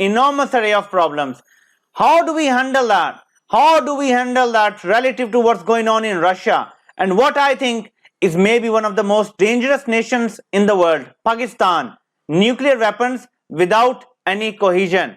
enormous array of problems. How do we handle that? How do we handle that relative to what's going on in Russia and what I think is maybe one of the most dangerous nations in the world, Pakistan, nuclear weapons without any cohesion.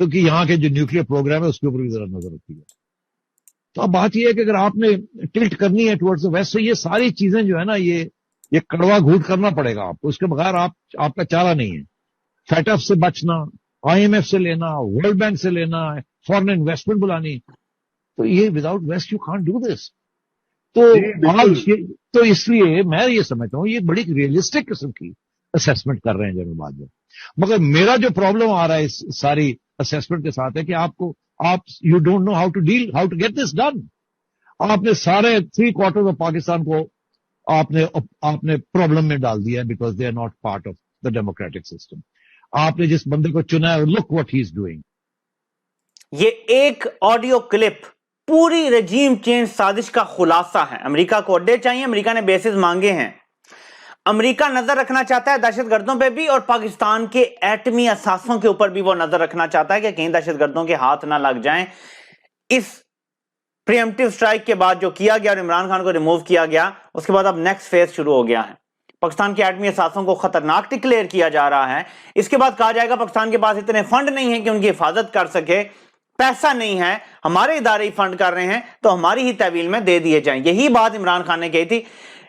تو کہ یہاں کے جو nuclear programme ہے اس کے اوپر بھی ذرا نظر رکھی ہے. تو اب بات یہ ہے کہ اگر آپ نے ٹلٹ کرنی ہے ٹورڈز ویسٹ، تو یہ ساری چیزیں جو ہے نا یہ کڑوا گھونٹ کرنا پڑے گا آپ کو. اس کے بغیر آپ کا چارہ نہیں ہے. فیٹ ایف سے بچنا، آئی ایم ایف سے لینا، ورلڈ بینک سے لینا، فورن انویسٹمنٹ بلانی، تو یہ without waste you can't do this. تو تو اس لیے میں یہ سمجھتا ہوں یہ بڑی ریئلسٹک قسم کی اسیسمنٹ کر رہے ہیں جنرل باجوہ. مگر میرا جو پرابلم آ رہا ہے اس ساری اسیسمنٹ کے ساتھ ہے کہ آپ you don't know how to get this done. آپ نے سارے 3/4 آف پاکستان کو آپ نے پرابلم میں ڈال دیا ہے because they are not part of the democratic system. آپ نے جس بندے کو چنا ہے، look what he is doing. یہ ایک آڈیو کلپ پوری رجیم چینج سازش کا خلاصہ ہے. امریکہ کو اڈے چاہیے، امریکہ نے بیسز مانگے ہیں، امریکہ نظر رکھنا چاہتا ہے دہشت گردوں پہ بھی، اور پاکستان کے ایٹمی اثاثوں کے اوپر بھی وہ نظر رکھنا چاہتا ہے کہ کہیں دہشت گردوں کے ہاتھ نہ لگ جائیں. اس پریمپٹیو سٹرائک کے بعد جو کیا گیا اور عمران خان کو ریموو کیا گیا، اس کے بعد اب نیکسٹ فیز شروع ہو گیا ہے. پاکستان کے ایٹمی اثاثوں کو خطرناک ڈکلیئر کیا جا رہا ہے. اس کے بعد کہا جائے گا پاکستان کے پاس اتنے فنڈ نہیں ہیں کہ ان کی حفاظت کر سکے، پیسہ نہیں ہے، ہمارے ادارے ہی فنڈ کر رہے ہیں تو ہماری ہی تحویل میں دے دیے جائیں. یہی بات عمران خان نے کہی تھی.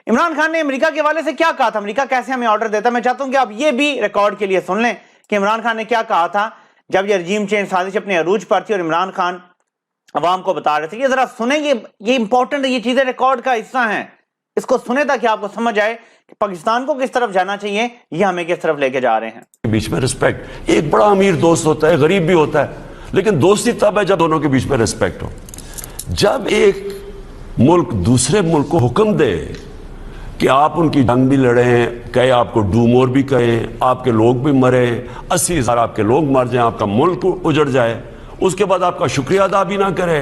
عمران خان نے امریکہ کے حوالے سے کیا کہا تھا، امریکہ کیسے ہمیں آرڈر دیتا ہے؟ میں چاہتا ہوں کہ آپ یہ بھی ریکارڈ کے لیے سن لیں کہ عمران خان نے کیا کہا تھا جب یہ رجیم چینج سازش اپنے عروج پر تھی اور عمران خان عوام کو بتا رہے تھے. یہ ذرا سنیں، یہ امپورٹنٹ، یہ چیزیں ریکارڈ کا حصہ ہیں. اس کو سنیں تاکہ آپ کو سمجھ آئے کہ پاکستان کو کس طرف جانا چاہیے، یہ ہمیں کس طرف لے کے جا رہے ہیں. بیچ میں ریسپیکٹ، ایک بڑا امیر دوست ہوتا ہے، غریب بھی ہوتا ہے، لیکن دوستی تب ہے جب دونوں کے بیچ میں ریسپیکٹ ہو. جب ایک ملک دوسرے ملک کو حکم دے کہ آپ ان کی جنگ بھی لڑیں، کہے آپ کو ڈو مور بھی کہیں، آپ کے لوگ بھی مریں، 80,000 آپ کے لوگ مر جائیں، آپ کا ملک اجڑ جائے، اس کے بعد آپ کا شکریہ ادا بھی نہ کرے،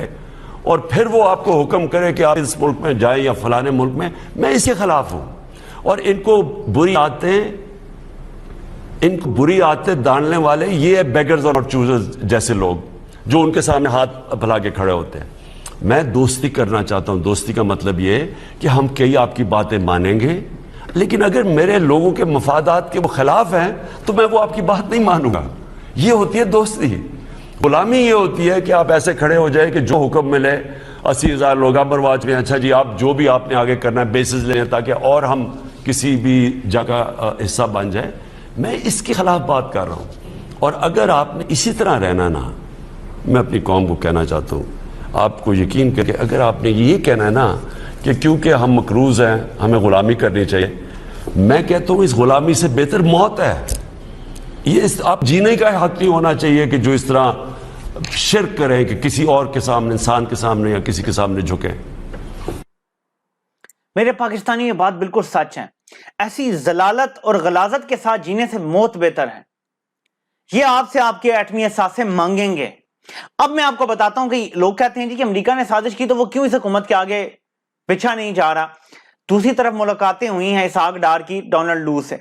اور پھر وہ آپ کو حکم کرے کہ آپ اس ملک میں جائیں یا فلانے ملک میں اس کے خلاف ہوں. اور ان کو بری عادتیں ڈالنے والے یہ بیگرز اور چوزرز جیسے لوگ جو ان کے سامنے ہاتھ پھیلا کے کھڑے ہوتے ہیں. میں دوستی کرنا چاہتا ہوں. دوستی کا مطلب یہ کہ ہم کئی آپ کی باتیں مانیں گے، لیکن اگر میرے لوگوں کے مفادات کے وہ خلاف ہیں تو میں وہ آپ کی بات نہیں مانوں گا. یہ ہوتی ہے دوستی. غلامی یہ ہوتی ہے کہ آپ ایسے کھڑے ہو جائے کہ جو حکم ملے، 80,000 لوگ امرواج میں، اچھا جی آپ جو بھی آپ نے آگے کرنا ہے بیسز لیں تاکہ اور ہم کسی بھی جگہ حصہ بن جائے. میں اس کے خلاف بات کر رہا ہوں. اور اگر آپ نے اسی طرح رہنا نا، میں اپنی قوم کو کہنا چاہتا ہوں، آپ کو یقین کر کے اگر آپ نے یہ کہنا ہے نا کہ کیونکہ ہم مقروض ہیں ہمیں غلامی کرنی چاہیے، میں کہتا ہوں اس غلامی سے بہتر موت ہے. یہ آپ جینے کا حق نہیں ہونا چاہیے کہ جو اس طرح شرک کریں کہ کسی اور کے سامنے، انسان کے سامنے یا کسی کے سامنے جھکیں. میرے پاکستانی، یہ بات بالکل سچ ہے. ایسی ضلالت اور غلاظت کے ساتھ جینے سے موت بہتر ہے. یہ آپ سے آپ کے ایٹمی اثاثے مانگیں گے. اب میں آپ کو بتاتا ہوں کہ لوگ کہتے ہیں جی کہ امریکہ نے سازش کی تو وہ کیوں اس حکومت کے آگے بچھا نہیں جا رہا. دوسری طرف ملاقاتیں ہوئی ہیں اسحاق ڈار کی ڈونلڈ لو سے،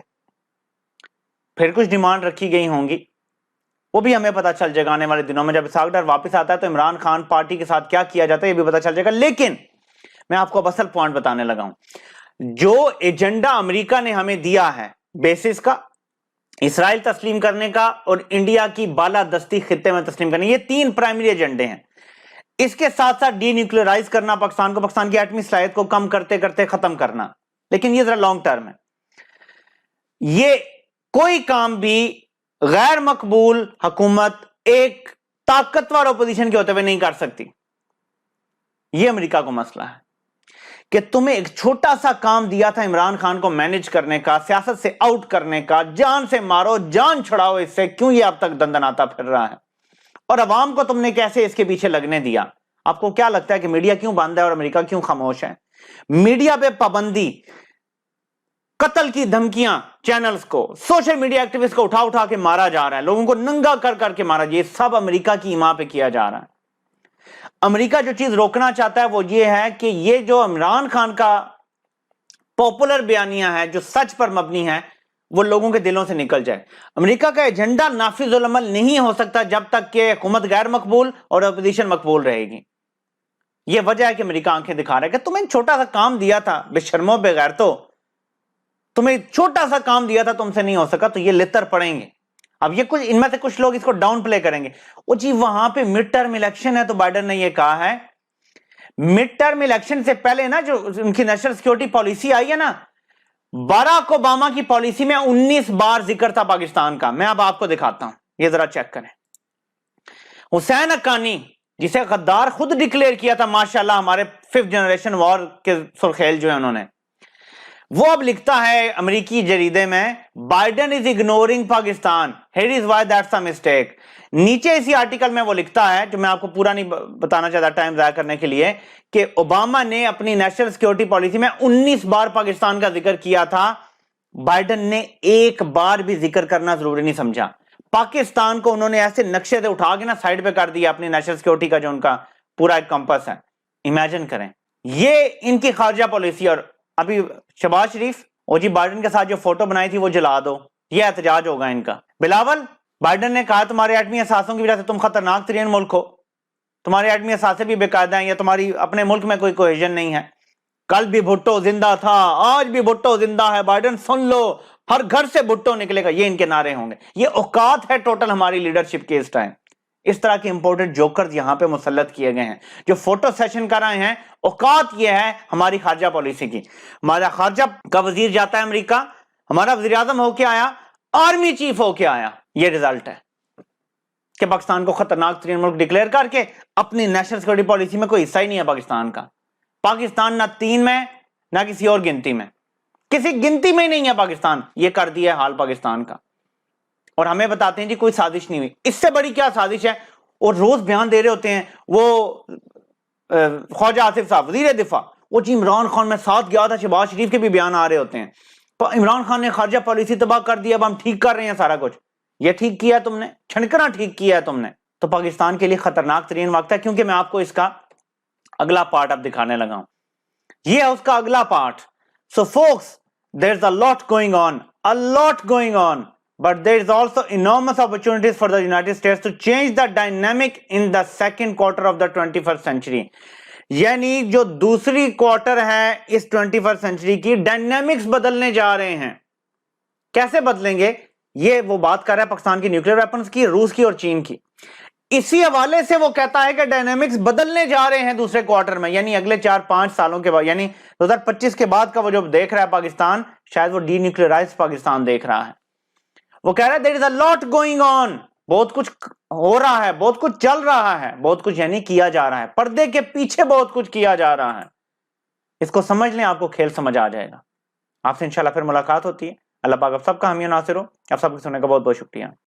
پھر کچھ ڈیمانڈ رکھی گئی ہوں گی، وہ بھی ہمیں پتا چل جائے گا آنے والے دنوں میں. جب اسحاق ڈار واپس آتا ہے تو عمران خان پارٹی کے ساتھ کیا کیا جاتا ہے یہ بھی پتا چل جائے گا. لیکن میں آپ کو اب اصل پوائنٹ بتانے لگا ہوں. جو ایجنڈا امریکہ نے ہمیں دیا ہے بیسس کا، اسرائیل تسلیم کرنے کا اور انڈیا کی بالادستی خطے میں تسلیم کرنے، یہ 3 پرائمری ایجنڈے ہیں. اس کے ساتھ ساتھ ڈی نیوکلیئرائز کرنا پاکستان کو، پاکستان کی ایٹمی صلاحیت کو کم کرتے کرتے ختم کرنا. لیکن یہ ذرا لانگ ٹرم ہے. یہ کوئی کام بھی غیر مقبول حکومت ایک طاقتور اپوزیشن کے ہوتے ہوئے نہیں کر سکتی. یہ امریکہ کو مسئلہ ہے کہ تمہیں ایک چھوٹا سا کام دیا تھا عمران خان کو مینج کرنے کا، سیاست سے آؤٹ کرنے کا، جان سے مارو جان چھڑاؤ اس سے، کیوں یہ اب تک دندناتا پھر رہا ہے؟ اور عوام کو تم نے کیسے اس کے پیچھے لگنے دیا؟ آپ کو کیا لگتا ہے کہ میڈیا کیوں بند ہے اور امریکہ کیوں خاموش ہے؟ میڈیا پہ پابندی، قتل کی دھمکیاں چینلز کو، سوشل میڈیا ایکٹیوسٹ کو اٹھا اٹھا کے مارا جا رہا ہے، لوگوں کو ننگا کر کر کے مارا، یہ سب امریکہ کی ایما پہ کیا جا رہا ہے. امریکہ جو چیز روکنا چاہتا ہے وہ یہ ہے کہ یہ جو عمران خان کا پاپولر بیانیہ ہے جو سچ پر مبنی ہے وہ لوگوں کے دلوں سے نکل جائے. امریکہ کا ایجنڈا نافذ العمل نہیں ہو سکتا جب تک کہ حکومت غیر مقبول اور اپوزیشن مقبول رہے گی. یہ وجہ ہے کہ امریکہ آنکھیں دکھا رہا ہے کہ تمہیں چھوٹا سا کام دیا تھا، بے شرمو بے غیرتو، تمہیں چھوٹا سا کام دیا تھا، تم سے نہیں ہو سکا، تو یہ لتر پڑیں گے. اب یہ کچھ ان میں سے کچھ لوگ اس کو ڈاؤن پلے کریں گے، وہ جی وہاں پہ مڈ ٹرم الیکشن ہے تو بائیڈن نے یہ کہا ہے. مڈ ٹرم الیکشن سے پہلے نا جو ان کی نیشنل سیکورٹی پالیسی آئی ہے نا، باراک اوباما کی پالیسی میں 19 بار ذکر تھا پاکستان کا. میں اب آپ کو دکھاتا ہوں، یہ ذرا چیک کریں. حسین حقانی جسے غدار خود ڈکلیئر کیا تھا ماشاءاللہ، ہمارے 5th جنریشن وار کے سرخیل جو ہے انہوں نے، وہ اب لکھتا ہے امریکی جریدے میں Biden is ignoring Pakistan, here is why that's a mistake. نیچے اسی آرٹیکل میں وہ لکھتا ہے، جو میں آپ کو پورا نہیں بتانا چاہتا ٹائم ضائع کرنے کے لیے، کہ اوباما نے اپنی نیشنل سیکورٹی پالیسی میں 19 بار پاکستان کا ذکر کیا تھا، بائیڈن نے ایک بار بھی ذکر کرنا ضروری نہیں سمجھا. پاکستان کو انہوں نے ایسے نقشے سے اٹھا کے نا سائڈ پہ کر دیا اپنی نیشنل سیکورٹی کا جو ان کا پورا ایک کمپس ہے. امیجن کریں یہ ان کی خارجہ پالیسی. اور ابھی شہباز شریف اور جی بائیڈن کے ساتھ جو فوٹو بنائی تھی وہ جلا دو، یہ احتجاج ہوگا ان کا. بلاول بائیڈن نے کہا تمہارے ایٹمی اثاثوں کی وجہ سے تم خطرناک ترین ملک ہو، تمہارے ایٹمی اثاثے بھی بے قاعدہ ہیں، یا تمہاری اپنے ملک میں کوئی کوہیژن نہیں ہے. کل بھی بھٹو زندہ تھا، آج بھی بھٹو زندہ ہے، بائیڈن سن لو، ہر گھر سے بھٹو نکلے گا، یہ ان کے نعرے ہوں گے. یہ اوقات ہے ٹوٹل ہماری لیڈرشپ کے اس ٹائم. اس طرح کے امپورٹنٹ جوکرز یہاں پہ مسلط کیے گئے ہیں جو فوٹو سیشن کر رہے ہیں. اوقات یہ ہے ہماری خارجہ پالیسی کی. ہمارا خارجہ کا وزیر جاتا ہے امریکہ، ہمارا وزیر اعظم ہو کے آیا، آرمی چیف ہو کے آیا. یہ ریزلٹ ہے کہ پاکستان کو خطرناک ترین ملک ڈکلیئر کر کے اپنی نیشنل سیکورٹی پالیسی میں کوئی حصہ ہی نہیں ہے پاکستان کا. پاکستان نہ 3 میں نہ کسی اور گنتی میں، کسی گنتی میں ہی نہیں ہے پاکستان. یہ کر دیا ہے حال پاکستان کا. اور ہمیں بتاتے ہیں جی کوئی سازش نہیں ہوئی. اس سے بڑی کیا سازش ہے؟ اور روز بیان دے رہے ہوتے ہیں وہ خواجہ آصف صاحب وزیر دفاع، وہ جی عمران خان میں ساتھ گیا تھا، شہباز شریف کے بھی بیان آ رہے ہوتے ہیں عمران خان نے خارجہ پالیسی تباہ کر دی، اب ہم ٹھیک کر رہے ہیں سارا کچھ. یہ ٹھیک کیا ہے تم نے، چھنکنا ٹھیک کیا ہے تم نے. تو پاکستان کے لیے خطرناک ترین وقت ہے، کیونکہ میں آپ کو اس کا اگلا پارٹ اب دکھانے لگا ہوں. یہ ہے اس کا اگلا part. So folks, there's a lot going on, but there is also enormous opportunities for the United States to change the dynamic in the second quarter of the 21st century. یعنی جو دوسری کوارٹر ہے اس 21st century کی، dynamics بدلنے جا رہے ہیں. کیسے بدلیں گے؟ یہ وہ بات کر رہا ہے پاکستان کی نیوکلیئر ویپنز کی، روس کی اور چین کی. اسی حوالے سے وہ کہتا ہے کہ ڈائنامکس بدلنے جا رہے ہیں دوسرے کوارٹر میں، یعنی اگلے 4-5 سالوں کے بعد، یعنی 2025 کے بعد کا وہ جو دیکھ رہا ہے پاکستان، شاید وہ ڈی نیوکلیئرائز پاکستان دیکھ رہا ہے. وہ کہہ رہا ہے there is a lot going on، بہت کچھ ہو رہا ہے، بہت کچھ چل رہا ہے، بہت کچھ یعنی کیا جا رہا ہے، پردے کے پیچھے بہت کچھ کیا جا رہا ہے. اس کو سمجھ لیں، آپ کو کھیل سمجھ آ جائے گا. آپ سے انشاءاللہ پھر ملاقات ہوتی ہے. اللہ پاک آپ سب کا حامی و ناصر ہو. آپ سب کو سننے کا بہت بہت شکریہ.